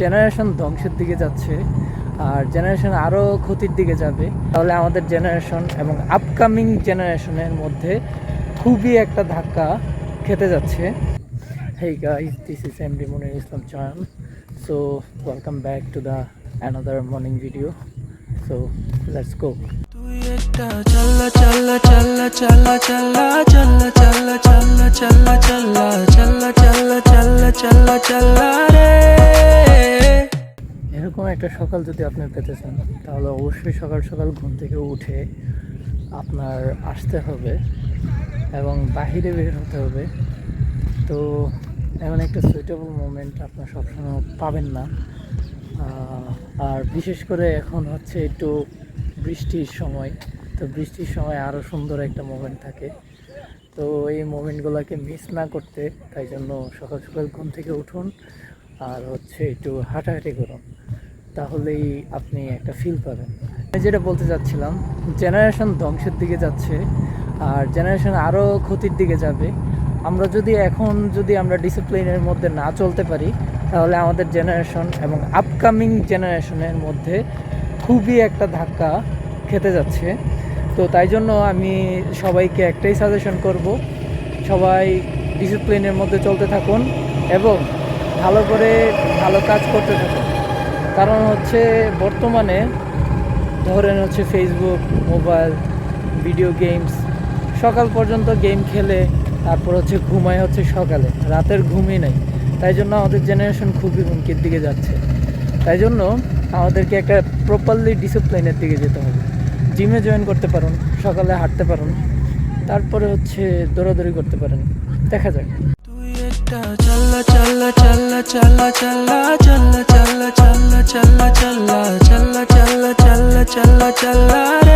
Generation ধ্বংসের দিকে যাচ্ছে আর জেনারেশন আরও ক্ষতির দিকে যাবে, তাহলে আমাদের জেনারেশন এবং আপকামিং জেনারেশনের মধ্যে খুবই একটা ধাক্কা খেতে যাচ্ছে। Hey guys, this is MD Munir Islam Chayan. So welcome back to the another morning video. So let's go. चला चला चला चला चला चला चला चला चला चला चला चला चला चला चला रे। এরকম একটা সকাল যদি আপনি পেতে চান তাহলে অবশ্যই সকাল সকাল ঘুম থেকে উঠে আপনার আসতে হবে এবং বাহিরে বের হতে হবে। তো এমন একটা সুইটেবল মোমেন্ট আপনার সবসময় পাবেন না, আর বিশেষ করে এখন হচ্ছে একটু বৃষ্টির সময়। তো বৃষ্টির সময় আরও সুন্দর একটা মোমেন্ট থাকে। তো এই মোমেন্টগুলোকে মিস না করতে তাই জন্য সকাল সকাল ঘুম থেকে উঠুন আর হচ্ছে একটু হাঁটাহাঁটি করুন, তাহলেই আপনি একটা ফিল পাবেন। আমি যেটা বলতে চাচ্ছিলাম, জেনারেশন ধ্বংসের দিকে যাচ্ছে আর জেনারেশন আরও ক্ষতির দিকে যাবে। আমরা যদি আমরা ডিসিপ্লিনের মধ্যে না চলতে পারি তাহলে আমাদের জেনারেশন এবং আপকামিং জেনারেশনের মধ্যে খুবই একটা ধাক্কা খেতে যাচ্ছে। তো তাই জন্য আমি সবাইকে একটাই সাজেশন করব, সবাই ডিসিপ্লিনের মধ্যে চলতে থাকুন এবং ভালো কাজ করতে থাকুন। কারণ হচ্ছে বর্তমানে ধরেন হচ্ছে ফেসবুক, মোবাইল, ভিডিও গেমস, সকাল পর্যন্ত গেম খেলে তারপর হচ্ছে ঘুমায় হচ্ছে সকালে, রাতের ঘুমই নাই। তাই জন্য আমাদের জেনারেশন খুবই হুমকির দিকে যাচ্ছে। তাই জন্য আমাদেরকে একটা প্রপারলি ডিসিপ্লিনের দিকে যেতে হবে। জিমে জয়েন করতে পারেন, সকালে হাঁটতে পারেন, তারপরে হচ্ছে দৌড়াদৌড়ি করতে পারেন, দেখা যাক। चला चला चला चला चला चला चला चला चला चला चला चला चला चला